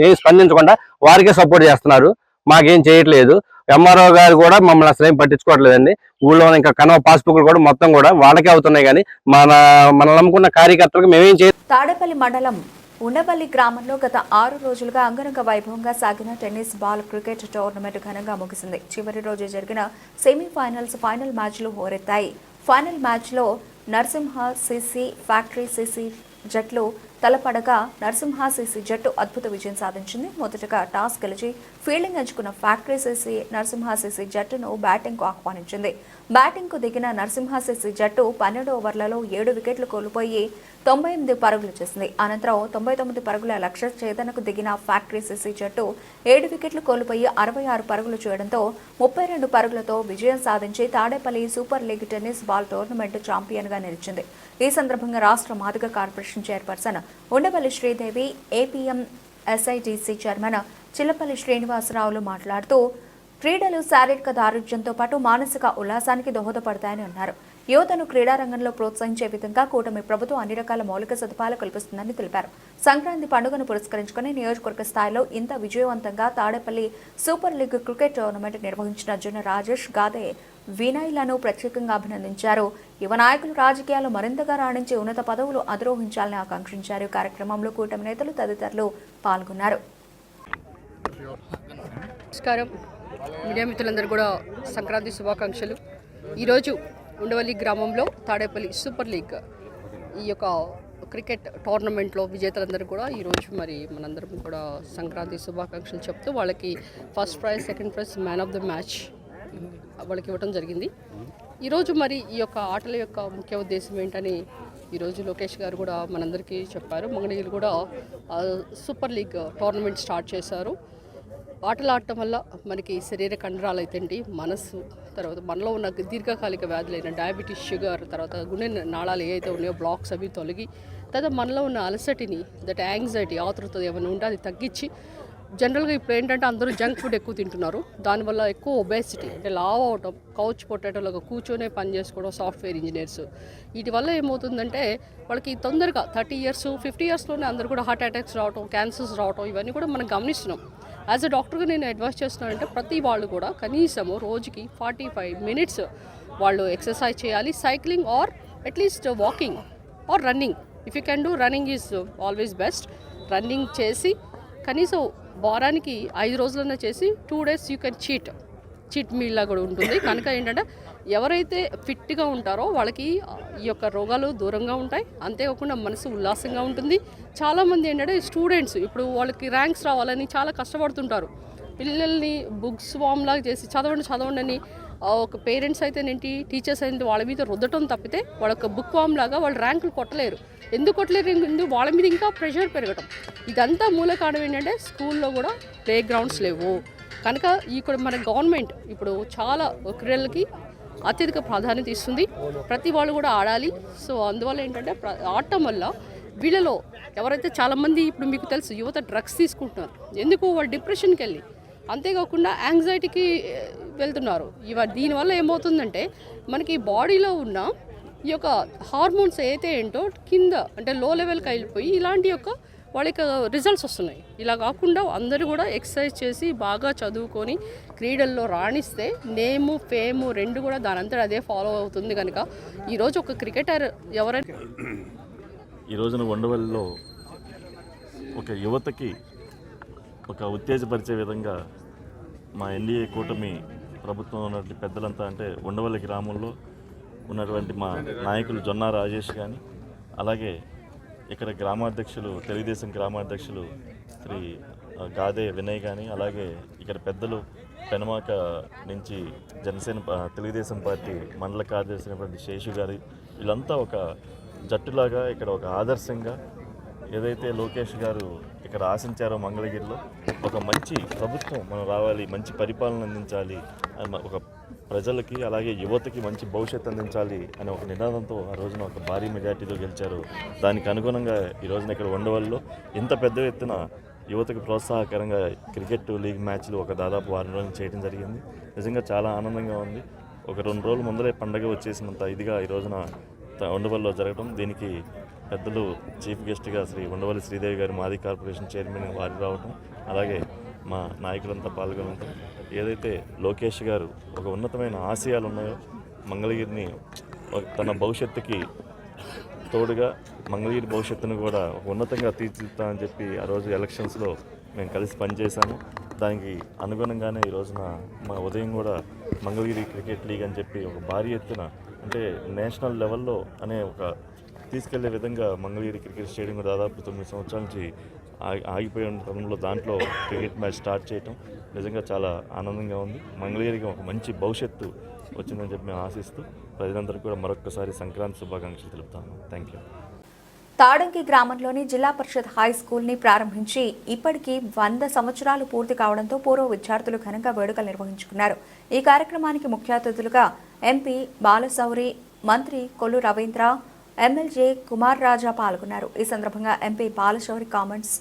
ఏం స్పందించకుండా వారికే సపోర్ట్ చేస్తున్నారు, మాకేం చేయట్లేదు. ఎంఆర్ఓ గారు కూడా మమ్మల్ని అసలు ఏం పట్టించుకోవట్లేదండి. ఊళ్ళో ఇంకా కనవ పాస్బుక్లు కూడా మొత్తం కూడా వాళ్ళకే అవుతున్నాయి, కానీ మన నమ్ముకున్న కార్యకర్తలకు మేమేం చేయలేదు. తాడేపల్లి మండలం ఉండవల్లి గ్రామంలో గత 6 రోజులుగా అంగరంగ వైభవంగా సాగిన టెన్నిస్ బాల్ క్రికెట్ టోర్నమెంట్ ఘనంగా ముగిసింది. చివరి రోజు జరిగిన సెమీఫైనల్స్ ఫైనల్ మ్యాచ్లు హోరెత్తాయి. ఫైనల్ మ్యాచ్లో నరసింహ సిసి ఫ్యాక్టరీ సిసి జట్లు తలపడగా నరసింహ సిసి జట్టు అద్భుత విజయం సాధించింది. మొదటగా టాస్ గెలిచి ఫీల్డింగ్ ఎంచుకున్న ఫ్యాక్టరీ సిసి నరసింహ సిసి జట్టును బ్యాటింగ్కు ఆహ్వానించింది. బ్యాటింగ్కు దిగిన నరసింహ సిసి జట్టు 12 ఓవర్లలో 7 వికెట్లు కోల్పోయి 98 పరుగులు చేసింది. అనంతరం 99 పరుగుల లక్ష్య ఛేదనకు దిగిన ఫ్యాక్టరీ సిసి జట్టు 7 వికెట్లు కోల్పోయి 66 పరుగులు చేయడంతో 32 పరుగులతో విజయం సాధించి Tadepalli super league tennis ball tournament ఛాంపియన్గా నిలిచింది. ఈ సందర్భంగా రాష్ట్ర Madiga corporation chairperson Undavalli Sridevi, APM SIDC chairman Chillapalli శ్రీనివాసరావులు మాట్లాడుతూ క్రీడలు శారీరక దారుఢ్యంతో పాటు మానసిక ఉల్లాసానికి దోహదపడతాయని అన్నారు. యువతను క్రీడారంగంలో ప్రోత్సహించే విధంగా కూటమి ప్రభుత్వం అన్ని రకాల మౌలిక సదుపాయాలు కల్పిస్తుందని తెలిపారు. సంక్రాంతి పండుగను పురస్కరించుకుని నియోజకవర్గ స్థాయిలో ఇంత విజయవంతంగా Tadepalli super league cricket tournament నిర్వహించిన జొన్న రాజేష్, గాదే వినయ్లను ప్రత్యేకంగా అభినందించారు. యువ నాయకులు రాజకీయాలు మరింతగా రాణించి ఉన్నత పదవులు అధిరోహించాలని ఆకాంక్షించారు. కార్యక్రమంలో కూటమి నేతలు తదితరులు పాల్గొన్నారు. నమస్కారం. మీడియా మిత్రులందరూ కూడా సంక్రాంతి శుభాకాంక్షలు. ఈరోజు ఉండవల్లి గ్రామంలో తాడేపల్లి సూపర్ లీగ్ ఈ యొక్క క్రికెట్ టోర్నమెంట్లో విజేతలందరూ కూడా ఈరోజు మరి మనందరం కూడా సంక్రాంతి శుభాకాంక్షలు చెప్తూ వాళ్ళకి first prize, second prize, man of the match వాళ్ళకి ఇవ్వడం జరిగింది. ఈరోజు మరి ఈ యొక్క ఆటల యొక్క ముఖ్య ఉద్దేశం ఏంటని ఈరోజు లోకేష్ గారు కూడా మనందరికీ చెప్పారు. మంగళగిరి కూడా సూపర్ లీగ్ టోర్నమెంట్ స్టార్ట్ చేశారు. ఆటలు ఆడటం వల్ల మనకి శరీర కండరాలు అయితేంటి, మనసు, తర్వాత మనలో ఉన్న దీర్ఘకాలిక వ్యాధులైన డయాబెటీస్, షుగర్, తర్వాత గుండె నాళాలు ఏవైతే ఉన్నాయో బ్లాక్స్ అవి తొలగి, తర్వాత మనలో ఉన్న అలసటిని, దట్ యాంగ్జైటీ, ఆతృత ఏమైనా ఉంటే అది తగ్గించి, జనరల్గా ఇప్పుడు ఏంటంటే అందరూ జంక్ ఫుడ్ ఎక్కువ తింటున్నారు. దానివల్ల ఎక్కువ ఒబేసిటీ అంటే లావ్ అవటం, కౌచ్ పొటాటోలాగా కూర్చొనే పని చేసుకోవడం, సాఫ్ట్వేర్ ఇంజనీర్స్, వీటి వల్ల ఏమవుతుందంటే వాళ్ళకి తొందరగా 30 years, 50 yearsలోనే అందరూ కూడా హార్ట్ అటాక్స్ రావటం, క్యాన్సర్స్ రావటం, ఇవన్నీ కూడా మనం గమనిస్తున్నాం. యాజ్ అ డాక్టర్గా నేను అడ్వైస్ చేస్తున్నానంటే ప్రతి వాళ్ళు కూడా కనీసము రోజుకి 45 minutes వాళ్ళు ఎక్సర్సైజ్ చేయాలి. Cycling or at least walking or running. If you can do running is always best. Running చేసి కనీసం వారానికి 5 రోజులన్నా చేసి 2 days యూ కెన్ చీట్ మీల్లా కూడా ఉంటుంది. కనుక ఏంటంటే ఎవరైతే ఫిట్గా ఉంటారో వాళ్ళకి ఈ యొక్క రోగాలు దూరంగా ఉంటాయి. అంతేకాకుండా మనసు ఉల్లాసంగా ఉంటుంది. చాలామంది ఏంటంటే స్టూడెంట్స్ ఇప్పుడు వాళ్ళకి ర్యాంక్స్ రావాలని చాలా కష్టపడుతుంటారు. పిల్లల్ని బుక్స్ వామ్ లాగా చేసి చదవండి అని ఒక పేరెంట్స్ అయితేనేంటి, టీచర్స్ అయితే వాళ్ళ మీద రుద్దటం తప్పితే వాళ్ళొక బుక్ వామ్ లాగా వాళ్ళు ర్యాంకులు కొట్టలేరు. ఎందుకు కొట్టలేరు? వాళ్ళ మీద ఇంకా ప్రెషర్ పెరగటం. ఇదంతా మూల కారణం ఏంటంటే స్కూల్లో కూడా ప్లే గ్రౌండ్స్ లేవు. కనుక ఇక్కడ మన గవర్నమెంట్ ఇప్పుడు చాలా క్రీడలకి అత్యధిక ప్రాధాన్యత ఇస్తుంది. ప్రతి వాళ్ళు కూడా ఆడాలి. సో అందువల్ల ఏంటంటే ఆడటం వల్ల వీళ్ళలో ఎవరైతే చాలామంది ఇప్పుడు మీకు తెలుసు యువత డ్రగ్స్ తీసుకుంటున్నారు. ఎందుకు? వాళ్ళు డిప్రెషన్కి వెళ్ళి, అంతేకాకుండా యాంగ్జైటీకి వెళ్తున్నారు. దీనివల్ల ఏమవుతుందంటే మనకి బాడీలో ఉన్న ఈ యొక్క హార్మోన్స్ ఏదైతే ఏంటో కింద అంటే లో లెవెల్కి వెళ్ళిపోయి ఇలాంటి యొక్క వాళ్ళకి రిజల్ట్స్ వస్తున్నాయి. ఇలా కాకుండా అందరూ కూడా ఎక్సర్సైజ్ చేసి బాగా చదువుకొని క్రీడల్లో రాణిస్తే నేము, ఫేము రెండు కూడా దానంతా అదే ఫాలో అవుతుంది. కనుక ఈరోజు ఒక క్రికెటర్ ఎవరైనా ఈ రోజున ఉండవల్లిలో ఒక యువతకి ఒక ఉత్తేజపరిచే విధంగా మా ఎన్డీఏ కూటమి ప్రభుత్వం ఉన్నటువంటి పెద్దలంతా, అంటే ఉండవల్లి గ్రామంలో ఉన్నటువంటి మా నాయకులు జొన్న రాజేష్ కానీ, అలాగే ఇక్కడ గ్రామాధ్యక్షులు తెలుగుదేశం గ్రామాధ్యక్షులు శ్రీ గాదే వినయ్ కానీ, అలాగే ఇక్కడ పెద్దలు పెనమాక నుంచి జనసేన తెలుగుదేశం పార్టీ మండల కార్యదర్శి అయినటువంటి శేషు గారి, వీళ్ళంతా ఒక జట్టులాగా ఇక్కడ ఒక ఆదర్శంగా ఏదైతే లోకేష్ గారు ఇక్కడ ఆశించారో మంగళగిరిలో ఒక మంచి ప్రభుత్వం మనం రావాలి, మంచి పరిపాలన అందించాలి, ఒక ప్రజలకి అలాగే యువతకి మంచి భవిష్యత్తు అందించాలి అనే ఒక నినాదంతో ఆ రోజున ఒక భారీ మెజార్టీతో గెలిచారు. దానికి అనుగుణంగా ఈ రోజున ఇక్కడ ఉండవల్లో ఇంత పెద్ద ఎత్తున యువతకు ప్రోత్సాహకరంగా క్రికెట్ లీగ్ మ్యాచ్లు ఒక దాదాపు 6 రోజులు చేయడం జరిగింది. నిజంగా చాలా ఆనందంగా ఉంది. ఒక 2 రోజుల ముందరే పండగ వచ్చేసినంత ఇదిగా ఈ రోజున ఉండవల్లో జరగడం, దీనికి పెద్దలు చీఫ్ గెస్ట్గా శ్రీ ఉండవల్లి శ్రీదేవి గారు, మాజీ కార్పొరేషన్ చైర్మన్ వారి రావటం, అలాగే మా నాయకులంతా పాల్గొనడం, ఏదైతే లోకేష్ గారు ఒక ఉన్నతమైన ఆశయాలు ఉన్నాయో మంగళగిరిని తన భవిష్యత్తుకి తోడుగా మంగళగిరి భవిష్యత్తును కూడా ఒక ఉన్నతంగా తీర్చిదిద్దామని చెప్పి ఆ రోజు ఎలక్షన్స్లో మేము కలిసి పనిచేశాము. దానికి అనుగుణంగానే ఈ రోజున మా ఉదయం కూడా మంగళగిరి క్రికెట్ లీగ్ అని చెప్పి ఒక భారీ ఎత్తున, అంటే నేషనల్ లెవెల్లో అనే ఒక తీసుకెళ్లే విధంగా మంగళగిరి క్రికెట్ స్టేడియం దాదాపు 9 సంవత్సరాల నుంచి ఆగిపోయిన తరుణంలో దాంట్లో క్రికెట్ మ్యాచ్ స్టార్ట్ చేయటం నిజంగా చాలా ఆనందంగా ఉంది. మంగళగిరికి ఒక మంచి భవిష్యత్తు వచ్చిందని చెప్పి మేము ఆశిస్తూ ప్రజలందరికీ కూడా మరొకసారి సంక్రాంతి శుభాకాంక్షలు తెలుపుతాము. Thank you. తాడంకి గ్రామంలోని జిల్లా పరిషత్ హై స్కూల్ని ప్రారంభించి ఇప్పటికీ 100 సంవత్సరాలు పూర్తి కావడంతో పూర్వ విద్యార్థులు ఘనంగా వేడుకలు నిర్వహించుకున్నారు. ఈ కార్యక్రమానికి ముఖ్య అతిథులుగా ఎంపీ బాలశౌరి, మంత్రి కొల్లు రవీంద్ర, ఎమ్మెల్యే కుమార్ రాజా పాల్గొన్నారు. ఈ సందర్భంగా ఎంపీ బాలశౌరి కామెంట్స్,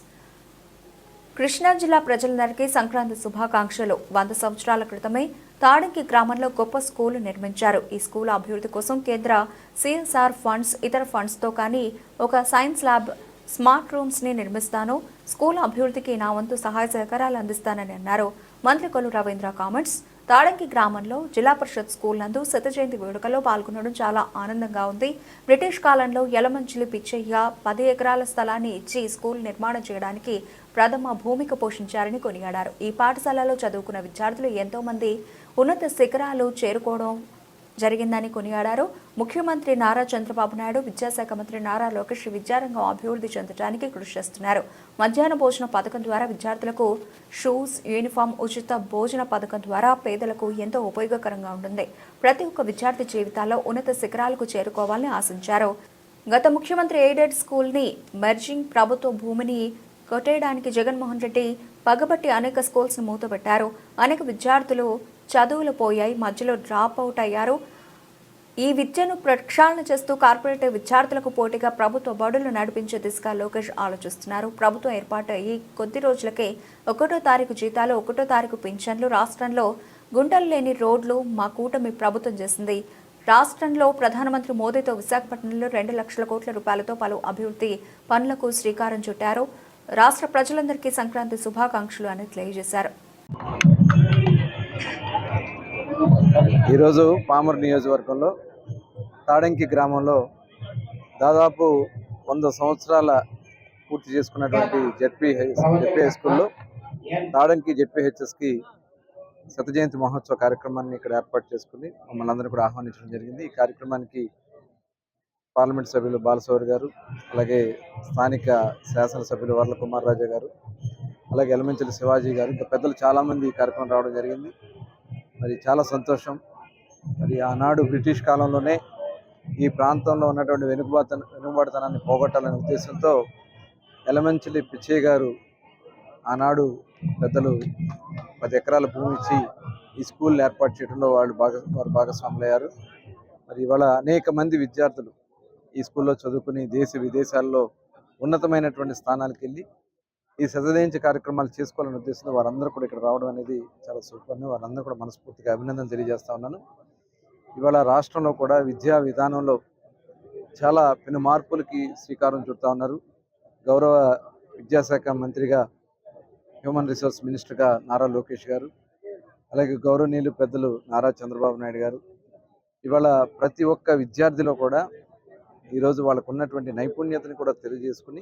కృష్ణా జిల్లా ప్రజలందరికీ సంక్రాంతి శుభాకాంక్షలు. 100 సంవత్సరాల క్రితమే తాడంకి గ్రామంలో గొప్ప స్కూలు నిర్మించారు. ఈ స్కూల్ అభివృద్ధి కోసం కేంద్ర సిఎస్ఆర్ ఫండ్స్, ఇతర ఫండ్స్తో కానీ ఒక సైన్స్ ల్యాబ్, స్మార్ట్ రూమ్స్ని నిర్మిస్తాను. స్కూల్ అభివృద్ధికి నా వంతు సహాయ సహకారాలు అందిస్తానని అన్నారు. మంత్రి కొల్లు రవీంద్ర కామెంట్స్, తాడంకి గ్రామంలో జిల్లా పరిషత్ స్కూల్ నందు శత జయంతి వేడుకలో పాల్గొనడం చాలా ఆనందంగా ఉంది. బ్రిటిష్ కాలంలో యలమంచిలి పిచ్చయ్య 10 ఎకరాల స్థలాన్ని ఇచ్చి స్కూల్ నిర్మాణం చేయడానికి ప్రథమ భూమిక పోషించారని కొనియాడారు. ఈ పాఠశాలలో చదువుకున్న విద్యార్థులు ఎంతో మంది ఉన్నత శిఖరాలు చేరుకోవడం జరిగిందని కొనియాడారు. ముఖ్యమంత్రి నారా చంద్రబాబు నాయుడు, విద్యాశాఖ మంత్రి నారా లోకేష్ విద్యారంగం అభివృద్ధి చెందడానికి కృషి చేస్తున్నారు. మధ్యాహ్న భోజన పథకం ద్వారా విద్యార్థులకు షూస్, యూనిఫామ్, ఉచిత భోజన పథకం ద్వారా పేదలకు ఎంతో ఉపయోగకరంగా ఉంటుంది. ప్రతి ఒక్క విద్యార్థి జీవితాల్లో ఉన్నత శిఖరాలకు చేరుకోవాలని ఆశించారు. గత ముఖ్యమంత్రి ఎయిడెడ్ స్కూల్ని మెర్జింగ్, ప్రభుత్వ భూమిని కొట్టేయడానికి జగన్మోహన్ రెడ్డి పగబట్టి అనేక స్కూల్స్ను మూతపెట్టారు. అనేక విద్యార్థులు చదువులు పోయాయి, మధ్యలో డ్రాప్ అవుట్ అయ్యారు. ఈ విద్యను ప్రక్షాళన చేస్తూ కార్పొరేట్ విద్యార్థులకు పోటీగా ప్రభుత్వ బడులు నడిపించే దిశగా లోకేష్ ఆలోచిస్తున్నారు. ప్రభుత్వం ఏర్పాటు అయ్యి కొద్ది రోజులకే 1వ తారీఖు జీతాలు, 1వ తారీఖు పింఛన్లు, రాష్ట్రంలో గుంటలు లేని రోడ్లు మా కూటమి ప్రభుత్వం చేసింది. రాష్ట్రంలో ప్రధానమంత్రి మోదీతో విశాఖపట్నంలో 2 లక్షల కోట్ల రూపాయలతో పలు అభివృద్ధి పనులకు శ్రీకారం చుట్టారు. రాష్ట్ర ప్రజలందరికీ సంక్రాంతి శుభాకాంక్షలు అని తెలియజేశారు. ఈరోజు పామూరు నియోజకవర్గంలో తాడంకి గ్రామంలో దాదాపు 100 సంవత్సరాల పూర్తి చేసుకున్నటువంటి జెడ్పీ హై స్కూల్లో తాడంకి జెడ్పీహెచ్ఎస్కి శత జయంతి మహోత్సవ కార్యక్రమాన్ని ఇక్కడ ఏర్పాటు చేసుకుని మమ్మల్ని అందరూ కూడా ఆహ్వానించడం జరిగింది. ఈ కార్యక్రమానికి పార్లమెంట్ సభ్యులు బాలశౌరి గారు, అలాగే స్థానిక శాసనసభ్యులు వర్ల కుమార్ రాజా గారు, అలాగే ఎలమంచిలి శివాజీ గారు, ఇంకా పెద్దలు చాలామంది ఈ కార్యక్రమం రావడం జరిగింది. మరి చాలా సంతోషం. మరి ఆనాడు బ్రిటిష్ కాలంలోనే ఈ ప్రాంతంలో ఉన్నటువంటి వెనుకబాటుతనాన్ని పోగొట్టాలనే ఉద్దేశంతో ఎలమంచిలి పిచ్చయ్య గారు ఆనాడు పెద్దలు 10 ఎకరాల భూమి ఇచ్చి ఈ స్కూల్ ఏర్పాటు చేయడంలో వారు భాగస్వాములయ్యారు. మరి ఇవాళ అనేక మంది విద్యార్థులు ఈ స్కూల్లో చదువుకుని దేశ విదేశాల్లో ఉన్నతమైనటువంటి స్థానాలకు వెళ్ళి ఈ శత జయంతి కార్యక్రమాలు చేసుకోవాలనే ఉద్దేశంతో వారందరూ కూడా ఇక్కడ రావడం అనేది చాలా సూపర్. వారందరూ కూడా మనస్ఫూర్తిగా అభినందన తెలియజేస్తా ఉన్నాను. ఇవాళ రాష్ట్రంలో కూడా విద్యా విధానంలో చాలా పెను మార్పులకి శ్రీకారం చుడతా ఉన్నారు. గౌరవ విద్యాశాఖ మంత్రిగా, హ్యూమన్ రిసోర్స్ మినిస్టర్గా నారా లోకేష్ గారు, అలాగే గౌరవనీయులు పెద్దలు నారా చంద్రబాబు నాయుడు గారు ఇవాళ ప్రతి ఒక్క విద్యార్థిలో కూడా ఈరోజు వాళ్ళకు ఉన్నటువంటి నైపుణ్యతని కూడా తెలియజేసుకుని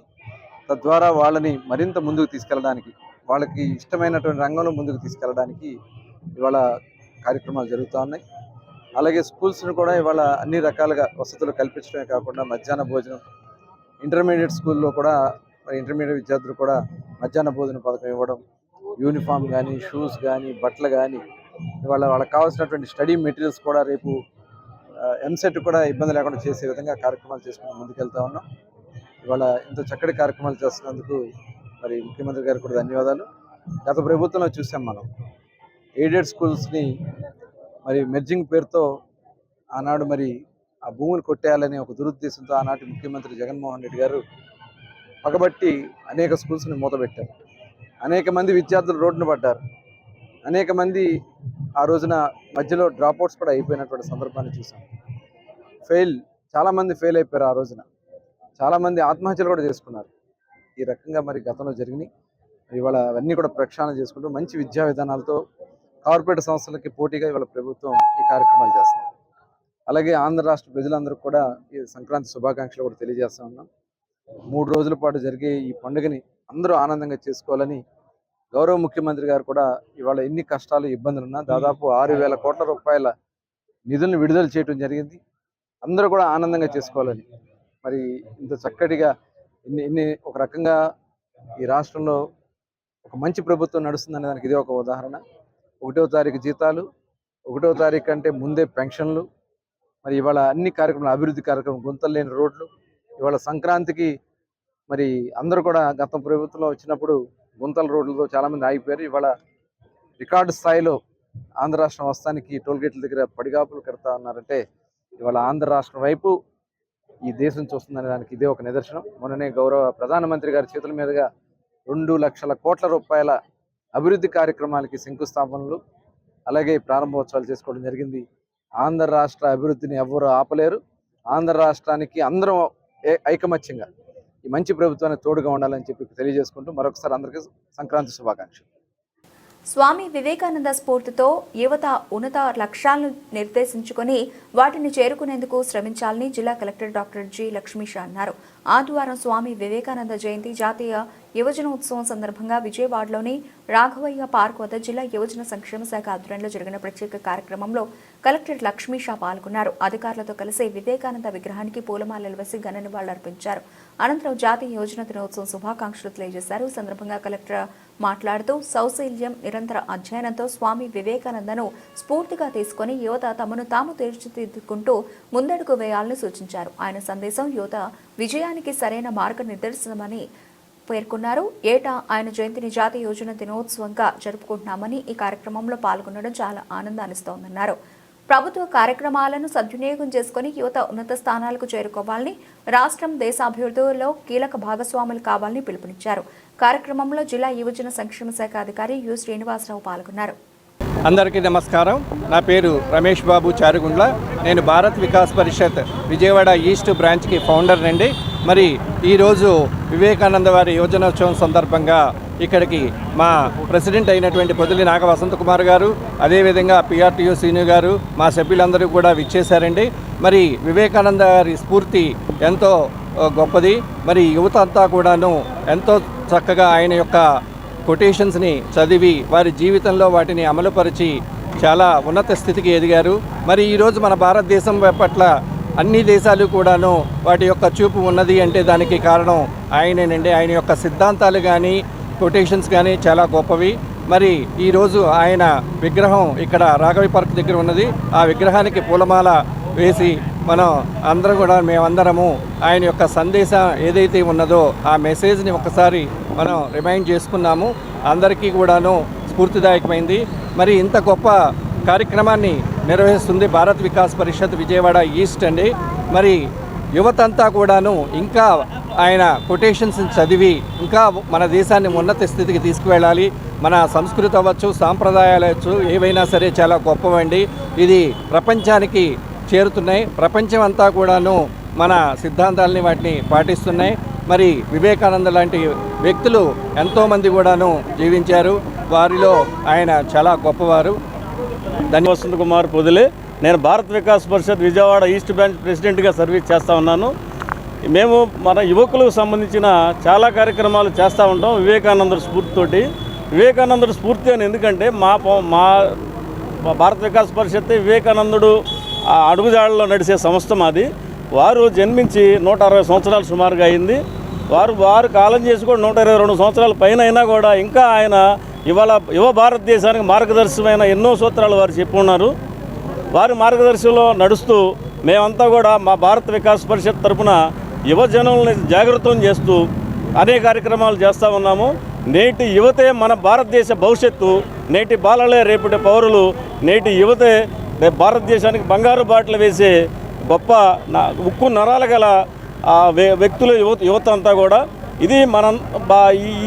తద్వారా వాళ్ళని మరింత ముందుకు తీసుకెళ్ళడానికి, వాళ్ళకి ఇష్టమైనటువంటి రంగంలో ముందుకు తీసుకెళ్ళడానికి ఇవాళ కార్యక్రమాలు జరుగుతూ ఉన్నాయి. అలాగే స్కూల్స్ను కూడా ఇవాళ అన్ని రకాలుగా వసతులు కల్పించడమే కాకుండా మధ్యాహ్న భోజనం, ఇంటర్మీడియట్ స్కూల్లో కూడా మరి ఇంటర్మీడియట్ విద్యార్థులు కూడా మధ్యాహ్న భోజన పథకం ఇవ్వడం, యూనిఫామ్ కానీ, షూస్ కానీ, బట్టలు కానీ, ఇవాళ వాళ్ళకి కావాల్సినటువంటి స్టడీ మెటీరియల్స్ కూడా రేపు ఎంసెట్ కూడా ఇబ్బంది లేకుండా చేసే విధంగా కార్యక్రమాలు చేసుకుని ముందుకెళ్తా ఉన్నాం. ఇవాళ ఇంత చక్కటి కార్యక్రమాలు చేస్తున్నందుకు మరి ముఖ్యమంత్రి గారికి కూడా ధన్యవాదాలు. గత ప్రభుత్వంలో చూసాం మనం ఎయిడెడ్ స్కూల్స్ని మరి మెర్జింగ్ పేరుతో ఆనాడు మరి ఆ భూములు కొట్టేయాలనే ఒక దురుద్దేశంతో ఆనాటి ముఖ్యమంత్రి జగన్మోహన్ రెడ్డి గారు పగబట్టి అనేక స్కూల్స్ని మూతపెట్టారు. అనేక మంది విద్యార్థులు రోడ్డున పడ్డారు. అనేక మంది ఆ రోజున మధ్యలో డ్రాప్అవుట్స్ కూడా అయిపోయినటువంటి సందర్భాన్ని చూసాం. చాలామంది ఫెయిల్ అయిపోయారు. ఆ రోజున చాలామంది ఆత్మహత్యలు కూడా చేసుకున్నారు. ఈ రకంగా మరి గతంలో జరిగినాయి. ఇవాళ అవన్నీ కూడా ప్రక్షాళన చేసుకుంటూ మంచి విద్యా విధానాలతో కార్పొరేట్ సంస్థలకి పోటీగా ఇవాళ ప్రభుత్వం ఈ కార్యక్రమాలు చేస్తుంది. అలాగే ఆంధ్ర రాష్ట్ర ప్రజలందరూ కూడా ఈ సంక్రాంతి శుభాకాంక్షలు కూడా తెలియజేస్తా ఉన్నాం. 3 రోజుల పాటు జరిగే ఈ పండుగని అందరూ ఆనందంగా చేసుకోవాలని గౌరవ ముఖ్యమంత్రి గారు కూడా ఇవాళ ఎన్ని కష్టాలు ఇబ్బందులున్నా దాదాపు 6,000 కోట్ల రూపాయల నిధులను విడుదల చేయడం జరిగింది. అందరూ కూడా ఆనందంగా చేసుకోవాలని మరి ఇంత చక్కటిగా ఇన్ని ఒక రకంగా ఈ రాష్ట్రంలో ఒక మంచి ప్రభుత్వం నడుస్తుందనే దానికి ఇదే ఒక ఉదాహరణ. 1వ తారీఖు జీతాలు, 1వ తారీఖు అంటే ముందే పెన్షన్లు, మరి ఇవాళ అన్ని కార్యక్రమాలు, అభివృద్ధి కార్యక్రమం, గుంతలు లేని రోడ్లు. ఇవాళ సంక్రాంతికి మరి అందరూ కూడా గత ప్రభుత్వంలో వచ్చినప్పుడు గుంతల రోడ్లతో చాలామంది ఆగిపోయారు. ఇవాళ రికార్డు స్థాయిలో ఆంధ్ర రాష్ట్రం వస్తానికి టోల్గేట్ల దగ్గర పడిగాపులు కడతా ఉన్నారంటే ఇవాళ ఆంధ్ర రాష్ట్రం వైపు ఈ దేశం చూస్తుందనే దానికి ఇదే ఒక నిదర్శనం. మొన్ననే గౌరవ ప్రధానమంత్రి గారి చేతుల మీదుగా 2 లక్షల కోట్ల రూపాయల అభివృద్ధి కార్యక్రమాలకి శంకుస్థాపనలు అలాగే ప్రారంభోత్సవాలు చేసుకోవడం జరిగింది. ఆంధ్ర రాష్ట్ర అభివృద్ధిని ఎవరు ఆపలేరు. ఆంధ్ర రాష్ట్రానికి అందరం ఐకమత్యంగా ఈ మంచి ప్రభుత్వానికి తోడుగా ఉండాలని చెప్పి తెలియజేసుకుంటూ మరొకసారి అందరికీ సంక్రాంతి శుభాకాంక్షలు. స్వామి వివేకానంద స్ఫూర్తితో యువత ఉన్నత లక్ష్యాలను నిర్దేశించుకొని వాటిని చేరుకునేందుకు శ్రమించాలని జిల్లా కలెక్టర్ డాక్టర్ జి లక్ష్మీష అన్నారు. ఆదివారం స్వామి వివేకానంద జయంతి జాతీయ యువజన ఉత్సవం సందర్భంగా విజయవాడలోని రాఘవయ్య పార్క్ వద్ద జిల్లా యువజన సంక్షేమ శాఖ ఆధ్వర్యంలో జరిగిన ప్రత్యేక కార్యక్రమంలో కలెక్టర్ లక్ష్మీష పాల్గొన్నారు. అధికారులతో కలిసి వివేకానంద విగ్రహానికి పూలమాలలు వేసి ఘన నివాళులర్పించారు. అనంతరం జాతీయ యువజన దినోత్సవం శుభాకాంక్షలు తెలియజేశారు. ఈ సందర్భంగా కలెక్టర్ మాట్లాడుతూ సౌశల్యం, నిరంతర అధ్యయనంతో స్వామి వివేకానందను స్ఫూర్తిగా తీసుకుని యువత తమను తాము తీర్చిదిద్దుకుంటూ ముందడుగు వేయాలని సూచించారు. ఆయన సందేశం యువత విజయానికి సరైన మార్గనిర్దేశనమని పేర్కొన్నారు. ఏటా ఆయన జయంతిని జాతీయ యువజన దినోత్సవంగా జరుపుకుంటున్నామని ఈ కార్యక్రమంలో పాల్గొనడం చాలా ఆనందాన్నిస్తోందన్నారు. ప్రభుత్వ కార్యక్రమాలను సద్వినియోగం చేసుకుని యువత ఉన్నత స్థానాలకు చేరుకోవాలని, రాష్ట్రం దేశాభివృద్ధిలో కీలక భాగస్వాములు కావాలని పిలుపునిచ్చారు. కార్యక్రమంలో జిల్లా యువజన సంక్షేమ శాఖ అధికారి యు శ్రీనివాసరావు పాల్గొన్నారు. అందరికీ నమస్కారం. నా పేరు రమేష్ బాబు చారుగుండ్ల. నేను భారత్ వికాస్ పరిషత్ విజయవాడ ఈస్ట్ బ్రాంచ్కి ఫౌండర్ అండి. మరి ఈరోజు వివేకానంద వారి యువజనోత్సవం సందర్భంగా ఇక్కడికి మా ప్రెసిడెంట్ అయినటువంటి పొదిలి నాగ వసంత కుమార్ గారు, అదేవిధంగా పిఆర్టీయూ సీను గారు, మా సభ్యులందరూ కూడా విచ్చేశారండి. మరి వివేకానంద గారి స్ఫూర్తి ఎంతో గొప్పది. మరి యువత అంతా కూడాను ఎంతో చక్కగా ఆయన యొక్క కొటేషన్స్ని చదివి వారి జీవితంలో వాటిని అమలుపరిచి చాలా ఉన్నత స్థితికి ఎదిగారు. మరి ఈరోజు మన భారతదేశం పట్ల అన్ని దేశాలు కూడాను వాటి యొక్క చూపు ఉన్నది అంటే దానికి కారణం ఆయనేనండి. ఆయన యొక్క సిద్ధాంతాలు కానీ కొటేషన్స్ కానీ చాలా గొప్పవి. మరి ఈరోజు ఆయన విగ్రహం ఇక్కడ రాఘవయ్య పార్క్ దగ్గర ఉన్నది. ఆ విగ్రహానికి పూలమాల వేసి మనం అందరం కూడా మేమందరము ఆయన యొక్క సందేశం ఏదైతే ఉన్నదో ఆ మెసేజ్ని ఒకసారి మనం రిమైండ్ చేసుకున్నాము. అందరికీ కూడాను స్ఫూర్తిదాయకమైంది. మరి ఇంత గొప్ప కార్యక్రమాన్ని నిర్వహిస్తుంది భారత్ వికాస్ పరిషత్ విజయవాడ ఈస్ట్ అండి. మరి యువతంతా కూడాను ఇంకా ఆయన కొటేషన్స్ చదివి ఇంకా మన దేశాన్ని ఉన్నత స్థితికి తీసుకువెళ్ళాలి. మన సంస్కృతి అవ్వచ్చు, సాంప్రదాయాలు అవ్వచ్చు, ఏవైనా సరే చాలా గొప్పవండి. ఇది ప్రపంచానికి చేరుతున్నాయి. ప్రపంచం అంతా కూడాను మన సిద్ధాంతాలని వాటిని పాటిస్తున్నాయి. మరి వివేకానంద లాంటి వ్యక్తులు ఎంతోమంది కూడాను జీవించారు. వారిలో ఆయన చాలా గొప్పవారు. వసంత కుమార్ పొదిలే. నేను భారత్ వికాస్ పరిషత్ విజయవాడ ఈస్ట్ బ్రాంచ్ ప్రెసిడెంట్గా సర్వీస్ చేస్తూ ఉన్నాను. మేము మన యువకులకు సంబంధించిన చాలా కార్యక్రమాలు చేస్తూ ఉంటాం వివేకానంద స్ఫూర్తితోటి. వివేకానందుడు స్ఫూర్తి అని ఎందుకంటే మా భారత వికాస్ పరిషత్ వివేకానందుడు అడుగుజాడల్లో నడిచే సంస్థ మాది. వారు జన్మించి 160 సంవత్సరాలు సుమారుగా అయింది. వారు కాలం చేసి కూడా 122 సంవత్సరాల పైన అయినా కూడా ఇంకా ఆయన ఇవాళ యువ భారతదేశానికి మార్గదర్శకమైన ఎన్నో సూత్రాలు వారు చెప్పి ఉన్నారు. వారి మార్గదర్శనంలో నడుస్తూ మేమంతా కూడా మా భారత వికాస్ పరిషత్ తరఫున యువజనుల్ని జాగృతం చేస్తూ అనేక కార్యక్రమాలు చేస్తూ ఉన్నాము. నేటి యువతే మన భారతదేశ భవిష్యత్తు, నేటి బాలలే రేపటి పౌరులు, నేటి యువతే భారతదేశానికి బంగారు బాటలు వేసే గొప్ప ఉక్కు నరాలు గల వ్యక్తులు యువత అంతా కూడా. ఇది మనం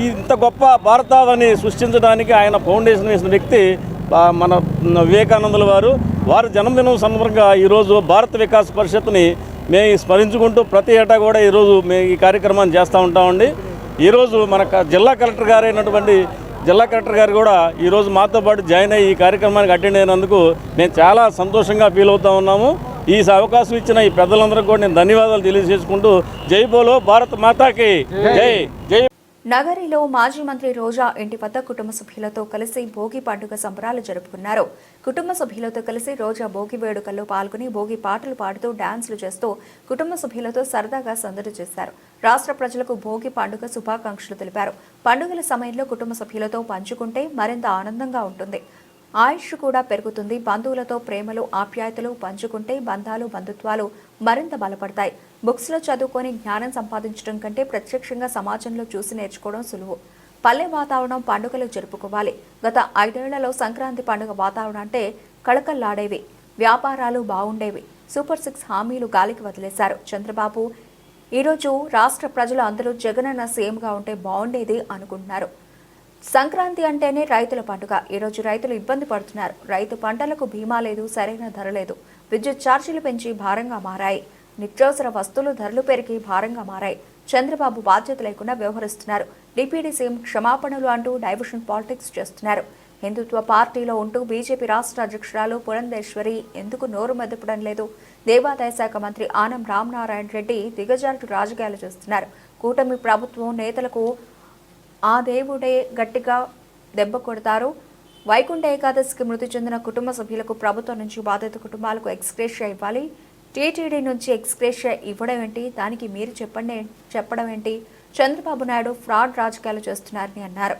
ఇంత గొప్ప భారతావని సృష్టించడానికి ఆయన ఫౌండేషన్ వేసిన వ్యక్తి మన వివేకానందుల వారు జన్మదినం సందర్భంగా ఈరోజు భారత వికాస్ పరిషత్ని మేము స్మరించుకుంటూ ప్రతి ఏటా కూడా ఈరోజు మేము ఈ కార్యక్రమాన్ని చేస్తూ ఉంటామండి. ఈరోజు మన జిల్లా కలెక్టర్ గారు కూడా ఈరోజు మాతో పాటు జాయిన్ అయ్యి ఈ కార్యక్రమానికి అటెండ్ అయినందుకు మేము చాలా సంతోషంగా ఫీల్ అవుతూ ఉన్నాము. ఈ అవకాశం ఇచ్చిన ఈ పెద్దలందరికీ కూడా నేను ధన్యవాదాలు తెలియజేసుకుంటూ జై బోలో భారత్ మాతాకి జై జై. నగరిలో మాజీ మంత్రి రోజా ఇంటి వద్ద కుటుంబ సభ్యులతో కలిసి భోగి పండుగ సంబరాలు జరుపుకున్నారు. కుటుంబ సభ్యులతో కలిసి రోజా భోగి వేడుకల్లో పాల్గొని భోగి పాటలు పాడుతూ డాన్సులు చేస్తూ కుటుంబ సభ్యులతో సరదాగా సందడి చేశారు. రాష్ట్ర ప్రజలకు భోగి పండుగ శుభాకాంక్షలు తెలిపారు. పండుగల సమయంలో కుటుంబ సభ్యులతో పంచుకుంటే మరింత ఆనందంగా ఉంటుంది, ఆయుష్ కూడా పెరుగుతుంది. బంధువులతో ప్రేమలు ఆప్యాయతలు పంచుకుంటే బంధాలు బంధుత్వాలు మరింత బలపడతాయి. బుక్స్లో చదువుకొని జ్ఞానం సంపాదించడం కంటే ప్రత్యక్షంగా సమాజంలో చూసి నేర్చుకోవడం సులువు. పల్లె వాతావరణం పండుగలు జరుపుకోవాలి. గత 5 ఏళ్లలో సంక్రాంతి పండుగ వాతావరణం అంటే కళకళలాడేవి, వ్యాపారాలు బాగుండేవి. సూపర్ 6 హామీలు గాలికి వదిలేశారు చంద్రబాబు. ఈరోజు రాష్ట్ర ప్రజలు అందరూ జగనన్న సీఎంగా ఉంటే బాగుండేది అనుకుంటున్నారు. సంక్రాంతి అంటేనే రైతుల పండుగ. ఈరోజు రైతులు ఇబ్బంది పడుతున్నారు. రైతు పంటలకు బీమా లేదు, సరైన ధర లేదు. విద్యుత్ ఛార్జీలు పెంచి భారంగా మారాయి. నిత్యావసర వస్తువులు ధరలు పెరిగి భారంగా మారాయి. చంద్రబాబు బాధ్యత లేకుండా వ్యవహరిస్తున్నారు. డిప్యూటీ సీఎం క్షమాపణలు అంటూ డైవర్షన్ పాలిటిక్స్ చేస్తున్నారు. హిందుత్వ పార్టీలో ఉంటూ బీజేపీ రాష్ట్ర అధ్యక్షురాలు పురంధేశ్వరి ఎందుకు నోరు మెదపడం లేదు? దేవాదాయ శాఖ మంత్రి ఆనం రామనారాయణ రెడ్డి దిగజారుడు రాజకీయాలు చేస్తున్నారు. కూటమి ప్రభుత్వం నేతలకు ఆ దేవుడే గట్టిగా దెబ్బ కొడతారు. వైకుంఠ ఏకాదశికి మృతి చెందిన కుటుంబ సభ్యులకు ప్రభుత్వం నుంచి బాధిత కుటుంబాలకు ఎక్స్గ్రేషియా ఇవ్వాలి. టీటీడీ నుంచి ఎక్స్గ్రేషియా ఇవ్వడం ఏంటి? దానికి మీరు చెప్పడం ఏంటి? చంద్రబాబు నాయుడు ఫ్రాడ్ రాజకీయాలు చేస్తున్నారని అన్నారు.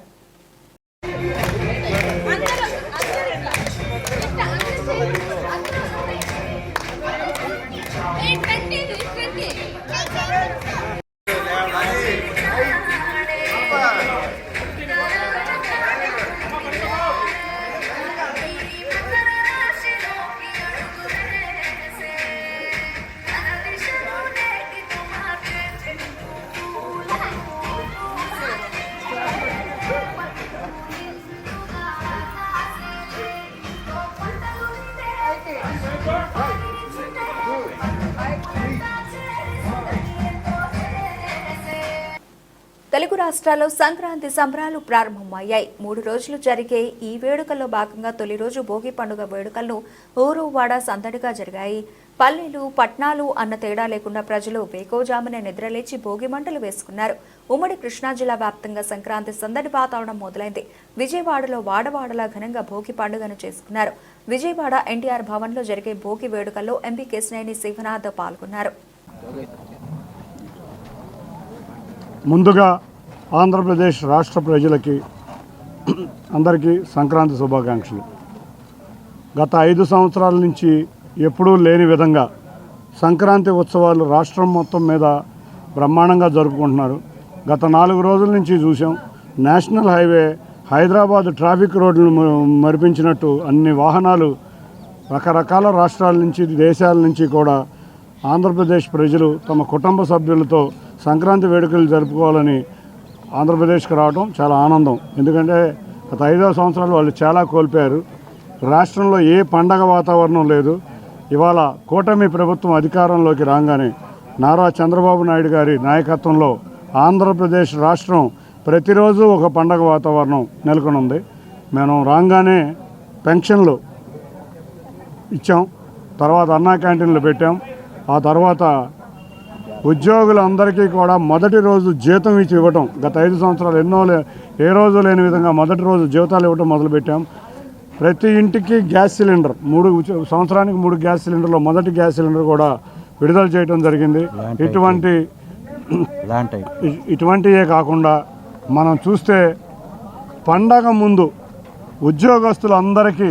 తెలుగు రాష్ట్రాల్లో సంక్రాంతి సంబరాలు ప్రారంభమయ్యాయి. 3 రోజులు జరిగే ఈ వేడుకల్లో భాగంగా తొలి రోజు భోగి పండుగ వేడుకలను ఊరు వాడ సందడిగా జరిగాయి. పల్లెలు పట్నాలు అన్న తేడా లేకుండా ప్రజలు వేకోజామున నిద్రలేచి భోగి మంటలు వేసుకున్నారు. ఉమ్మడి కృష్ణా జిల్లా వ్యాప్తంగా సంక్రాంతి సందడి వాతావరణం మొదలైంది. విజయవాడలో వాడవాడలా ఘనంగా భోగి పండుగను చేసుకున్నారు. విజయవాడ ఎన్టీఆర్ భవన్లో జరిగే భోగి వేడుకల్లో ఎంపీ కేశినేని శివనాథ్ పాల్గొన్నారు. ముందుగా ఆంధ్రప్రదేశ్ రాష్ట్ర ప్రజలకి అందరికీ సంక్రాంతి శుభాకాంక్షలు. గత 5 సంవత్సరాల నుంచి ఎప్పుడూ లేని విధంగా సంక్రాంతి ఉత్సవాలు రాష్ట్రం మొత్తం మీద బ్రహ్మాండంగా జరుపుకుంటున్నారు. గత 4 రోజుల నుంచి చూసాం. నేషనల్ హైవే హైదరాబాద్ ట్రాఫిక్ రోడ్లు మరిపించినట్టు అన్ని వాహనాలు రకరకాల రాష్ట్రాల నుంచి దేశాల నుంచి కూడా ఆంధ్రప్రదేశ్ ప్రజలు తమ కుటుంబ సభ్యులతో సంక్రాంతి వేడుకలు జరుపుకోవాలని ఆంధ్రప్రదేశ్కి రావడం చాలా ఆనందం. ఎందుకంటే గత 5 సంవత్సరాలు వాళ్ళు చాలా కోల్పోయారు. రాష్ట్రంలో ఏ పండగ వాతావరణం లేదు. ఇవాళ కూటమి ప్రభుత్వం అధికారంలోకి రాగానే నారా చంద్రబాబు నాయుడు గారి నాయకత్వంలో ఆంధ్రప్రదేశ్ రాష్ట్రం ప్రతిరోజు ఒక పండగ వాతావరణం నెలకొనుంది. మనం రాగానే పెన్షన్లు ఇచ్చాం, తర్వాత అన్నా క్యాంటీన్లు పెట్టాం, ఆ తర్వాత ఉద్యోగులందరికీ కూడా మొదటి రోజు జీతం ఇవ్వటం గత 5 సంవత్సరాలు ఏ రోజు లేని విధంగా మొదటి రోజు జీతాలు ఇవ్వటం మొదలుపెట్టాం. ప్రతి ఇంటికి గ్యాస్ సిలిండర్ 3 సంవత్సరానికి 3 గ్యాస్ సిలిండర్లో మొదటి గ్యాస్ సిలిండర్ కూడా విడుదల చేయడం జరిగింది. ఇటువంటి ఇటువంటివే కాకుండా మనం చూస్తే పండగ ముందు ఉద్యోగస్తులందరికీ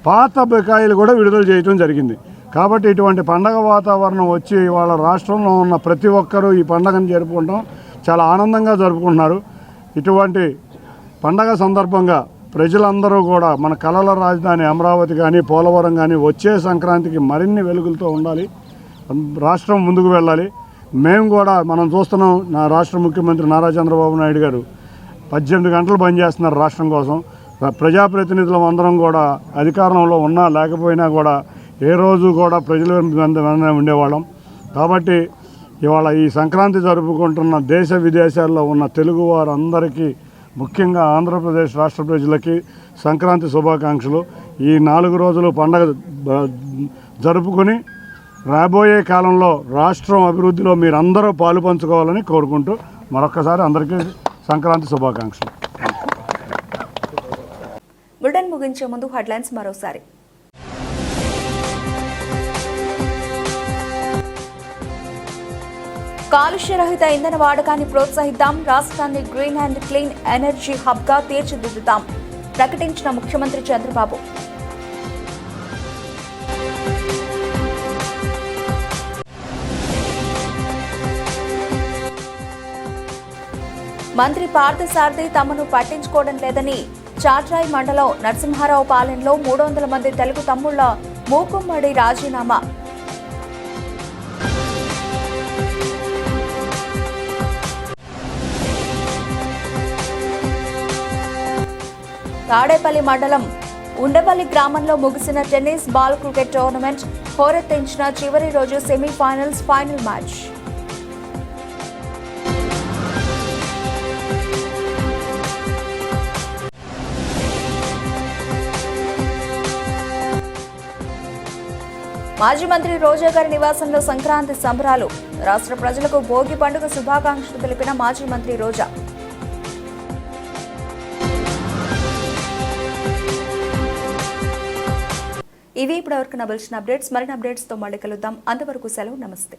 పాత బకాయిలు కూడా విడుదల చేయడం జరిగింది. కాబట్టి ఇటువంటి పండగ వాతావరణం వచ్చి వాళ్ళ రాష్ట్రంలో ఉన్న ప్రతి ఒక్కరూ ఈ పండగను జరుపుకుంటాం చాలా ఆనందంగా జరుపుకుంటున్నారు. ఇటువంటి పండగ సందర్భంగా ప్రజలందరూ కూడా మన కళల రాజధాని అమరావతి కానీ పోలవరం కానీ వచ్చే సంక్రాంతికి మరిన్ని వెలుగులతో ఉండాలి, రాష్ట్రం ముందుకు వెళ్ళాలి. మేము కూడా మనం చూస్తున్నాం, నా రాష్ట్ర ముఖ్యమంత్రి నారా చంద్రబాబు నాయుడు గారు 18 గంటలు పనిచేస్తున్నారు రాష్ట్రం కోసం. ప్రజాప్రతినిధులం అందరం కూడా అధికారంలో ఉన్నా లేకపోయినా కూడా ఏ రోజు కూడా ప్రజల వెంట ఉండేవాళ్ళం. కాబట్టి ఇవాళ ఈ సంక్రాంతి జరుపుకుంటున్న దేశ విదేశాల్లో ఉన్న తెలుగు వారందరికీ, ముఖ్యంగా ఆంధ్రప్రదేశ్ రాష్ట్ర ప్రజలకి సంక్రాంతి శుభాకాంక్షలు. ఈ 4 రోజులు పండగ జరుపుకొని రాబోయే కాలంలో రాష్ట్రం అభివృద్ధిలో మీరందరూ పాలు పంచుకోవాలని కోరుకుంటూ మరొక్కసారి అందరికీ సంక్రాంతి శుభాకాంక్షలు. బులెటిన్ ముగించే ముందు హెడ్లైన్స్ మరోసారి. కాలుష్యరహిత ఇంధన వాడకాన్ని ప్రోత్సహిద్దాం, రాష్ట్రాన్ని గ్రీన్ అండ్ క్లీన్ ఎనర్జీ హబ్గా తీర్చిదిద్దుతాం, ప్రకటించిన ముఖ్యమంత్రి చంద్రబాబు. మంత్రి పార్థసారథి తమను పట్టించుకోవడం లేదని చాట్రాయి మండలం నరసింహారావు పాలెంలో 300 మంది తెలుగు తమ్ముళ్ల మూకుమ్మడి రాజీనామా. తాడేపల్లి మండలం ఉండవల్లి గ్రామంలో ముగిసిన టెన్నిస్ బాల్ క్రికెట్ టోర్నమెంట్ హోరెత్తించిన చివరి రోజు సెమీఫైనల్స్ ఫైనల్ మ్యాచ్. మాజీ మంత్రి రోజా గారి నివాసంలో సంక్రాంతి సంబరాలు. రాష్ట్ర ప్రజలకు భోగి పండుగ శుభాకాంక్షలు తెలిపిన మాజీ మంత్రి రోజా. ఇవి ఇప్పటివరకు నవల్సిన అప్డేట్స్. మరిన్ని అప్డేట్స్తో మళ్ళీ కలుద్దాం. అంతవరకు సెలవు, నమస్తే.